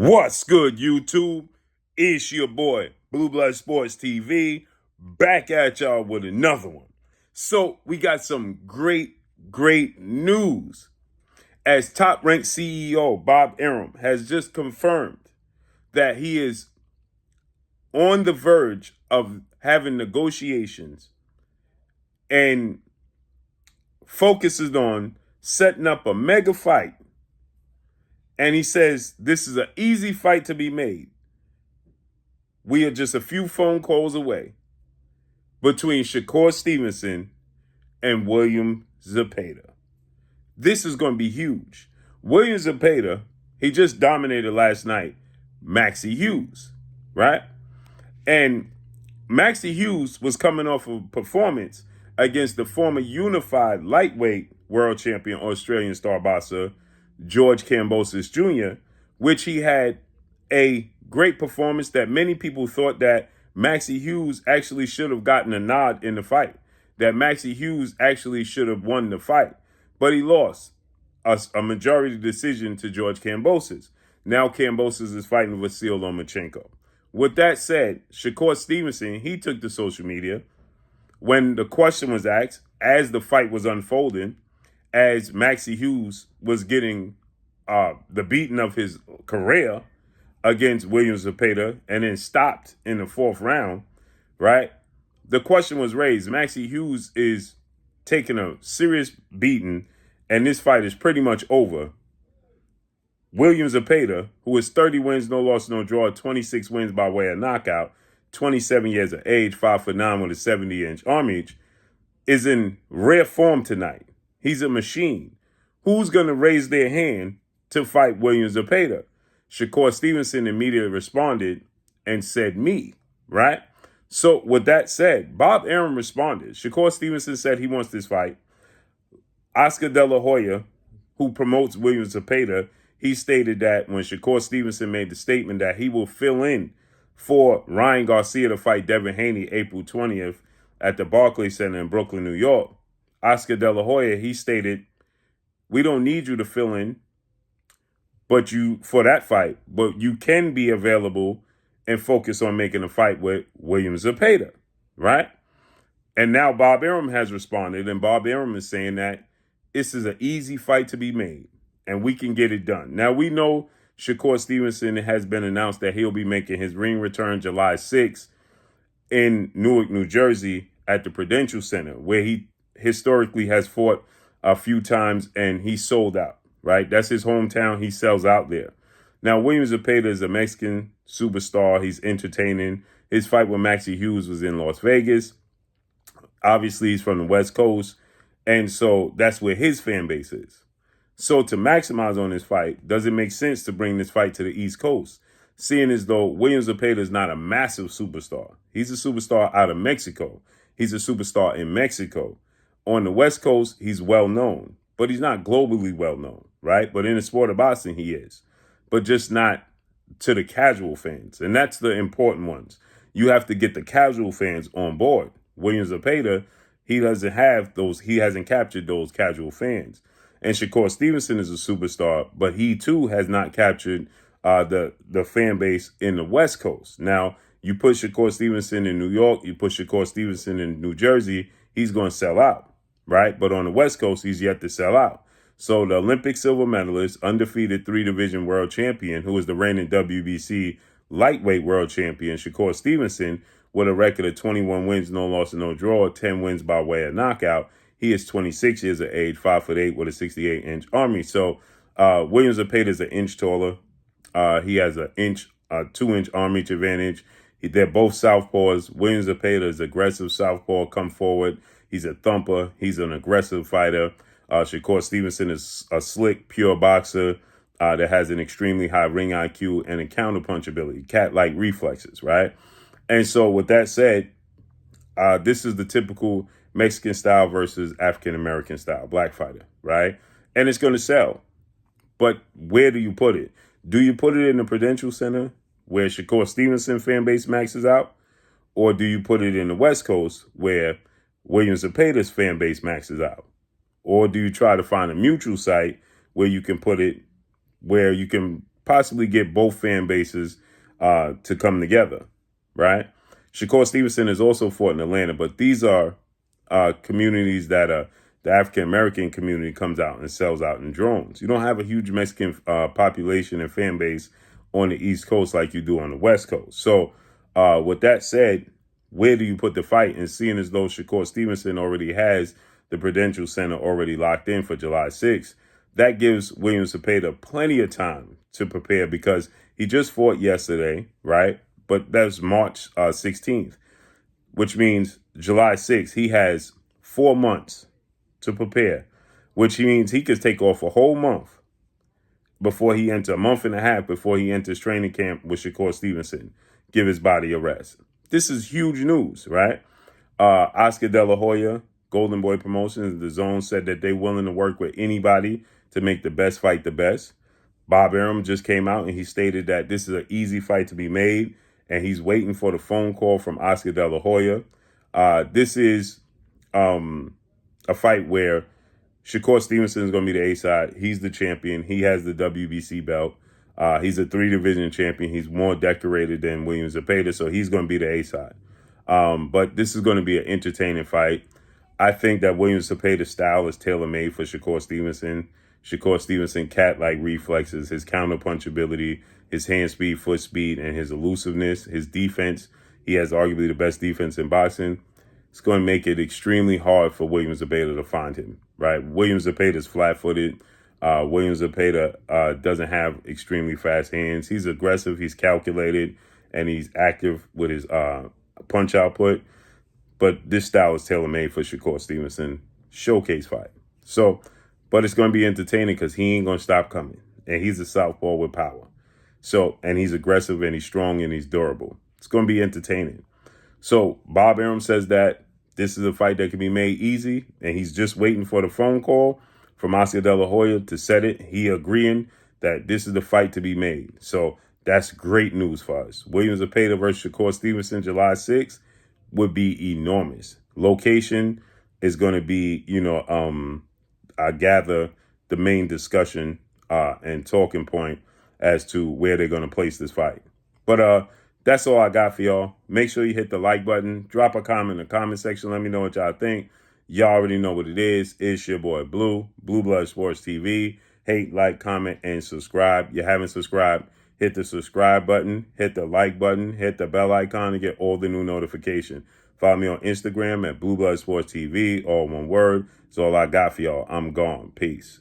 What's good, YouTube? It's your boy, Blue Blood Sports TV, back at y'all with another one. So, we got some great news. As top-ranked CEO Bob Arum has just confirmed that he is on the verge of having negotiations and focuses on setting up a mega fight. And he says this is an easy fight to be made. We are just a few phone calls away between Shakur Stevenson and William Zepada. This is going to be huge. William Zepada, he just dominated last night Maxie Hughes, right? And Maxie Hughes was coming off of a performance against the former unified lightweight world champion Australian star boxer George Kambosos Jr., which he had a great performance that many people thought that Maxie Hughes actually should have gotten a nod in the fight, that Maxie Hughes actually should have won the fight. But he lost a majority decision to George Kambosos. Now Kambosos is fighting Vasyl Lomachenko. With that said, Shakur Stevenson, he took to social media when the question was asked, as the fight was unfolding, as Maxie Hughes was getting the beating of his career against William Zepada and then stopped in the fourth round, right? The question was raised. Maxie Hughes is taking a serious beating, and this fight is pretty much over. William Zepada, who is 30 wins, no loss, no draw, 26 wins by way of knockout, 27 years of age, 5'9" with a 70-inch arm reach, is in rare form tonight. He's a machine. Who's going to raise their hand to fight William Zepada? Shakur Stevenson immediately responded and said, me, right? So with that said, Bob Arum responded. Shakur Stevenson said he wants this fight. Oscar De La Hoya, who promotes William Zepada, he stated that when Shakur Stevenson made the statement that he will fill in for Ryan Garcia to fight Devin Haney April 20th at the Barclays Center in Brooklyn, New York, Oscar De La Hoya, he stated, we don't need you to fill in for that fight, but you can be available and focus on making a fight with William Zepada, right? And now Bob Arum has responded, and Bob Arum is saying that this is an easy fight to be made, and we can get it done. Now, we know Shakur Stevenson has been announced that he'll be making his ring return July 6th in Newark, New Jersey at the Prudential Center, where he historically has fought a few times and he sold out, right? That's his hometown. He sells out there. Now, William Zepada is a Mexican superstar. He's entertaining. His fight with Maxie Hughes was in Las Vegas. Obviously, he's from the West Coast, and so that's where his fan base is. So to maximize on this fight, does it make sense to bring this fight to the East Coast? Seeing as though William Zepada is not a massive superstar. He's a superstar out of Mexico. He's a superstar in Mexico. On the West Coast, he's well known, but he's not globally well known, right? But in the sport of boxing, he is, but just not to the casual fans. And that's the important ones. You have to get the casual fans on board. William Zepada, he hasn't captured those casual fans. And Shakur Stevenson is a superstar, but he too has not captured the fan base in the West Coast. Now, you put Shakur Stevenson in New York, you put Shakur Stevenson in New Jersey, he's going to sell out, right? But on the West Coast, he's yet to sell out. So the Olympic silver medalist, undefeated 3-division world champion, who is the reigning WBC lightweight world champion, Shakur Stevenson, with a record of 21 wins, no loss, and no draw, 10 wins by way of knockout. He is 26 years of age, 5'8" with a 68-inch arm reach. So William Zepada is an inch taller. He has a 2-inch arm reach advantage. They're both southpaws. William Zepada is aggressive southpaw, come forward. He's a thumper. He's an aggressive fighter. Shakur Stevenson is a slick, pure boxer that has an extremely high ring IQ and a counterpunch ability, cat-like reflexes, right? And so with that said, this is the typical Mexican style versus African-American style black fighter, right? And it's going to sell. But where do you put it? Do you put it in the Prudential Center where Shakur Stevenson fan base maxes out? Or do you put it in the West Coast where William Zepada's fan base maxes out? Or do you try to find a mutual site where you can put it, where you can possibly get both fan bases to come together, right? Shakur Stevenson has also fought in Atlanta, but these are communities that the African American community comes out and sells out in drones. You don't have a huge Mexican population and fan base on the East Coast like you do on the West Coast. So with that said, where do you put the fight? And seeing as though Shakur Stevenson already has the Prudential Center already locked in for July 6th, that gives William Zepeda plenty of time to prepare because he just fought yesterday, right? But that's March 16th, which means July 6th, he has 4 months to prepare, which means he could take off a whole month before he enters, a month and a half before he enters training camp with Shakur Stevenson, give his body a rest. This is huge news, right? Oscar De La Hoya, Golden Boy Promotions, The Zone said that they're willing to work with anybody to make the best fight the best. Bob Arum just came out and he stated that this is an easy fight to be made, and he's waiting for the phone call from Oscar De La Hoya. This is a fight where Shakur Stevenson is going to be the A side. He's the champion. He has the WBC belt. He's a 3-division champion. He's more decorated than William Zepeda, so he's going to be the A side. But this is going to be an entertaining fight. I think that William Zepeda's style is tailor-made for Shakur Stevenson. Shakur Stevenson, cat-like reflexes, his counter-punch ability, his hand speed, foot speed, and his elusiveness, his defense. He has arguably the best defense in boxing. It's going to make it extremely hard for William Zepeda to find him, right? William Zepeda is flat-footed. William Zepeda doesn't have extremely fast hands. He's aggressive, he's calculated, and he's active with his punch output. But this style is tailor-made for Shakur Stevenson. Showcase fight. So, but it's going to be entertaining because he ain't going to stop coming. And he's a southpaw with power. So, and he's aggressive and he's strong and he's durable. It's going to be entertaining. So Bob Arum says that this is a fight that can be made easy, and he's just waiting for the phone call from Oscar De La Hoya to set it. He agreeing that this is the fight to be made. So that's great news for us. William Zepeda versus Shakur Stevenson, July 6th, would be enormous. Location is going to be, I gather, the main discussion and talking point as to where they're going to place this fight. But that's all I got for y'all. Make sure you hit the like button. Drop a comment in the comment section. Let me know what y'all think. Y'all already know what it is. It's your boy Blue Blood Sports TV. Hate, like, comment, and subscribe. You haven't subscribed, hit the subscribe button, hit the like button, hit the bell icon to get all the new notifications. Follow me on Instagram at Blue Blood Sports TV, all one word. That's all I got for y'all. I'm gone. Peace.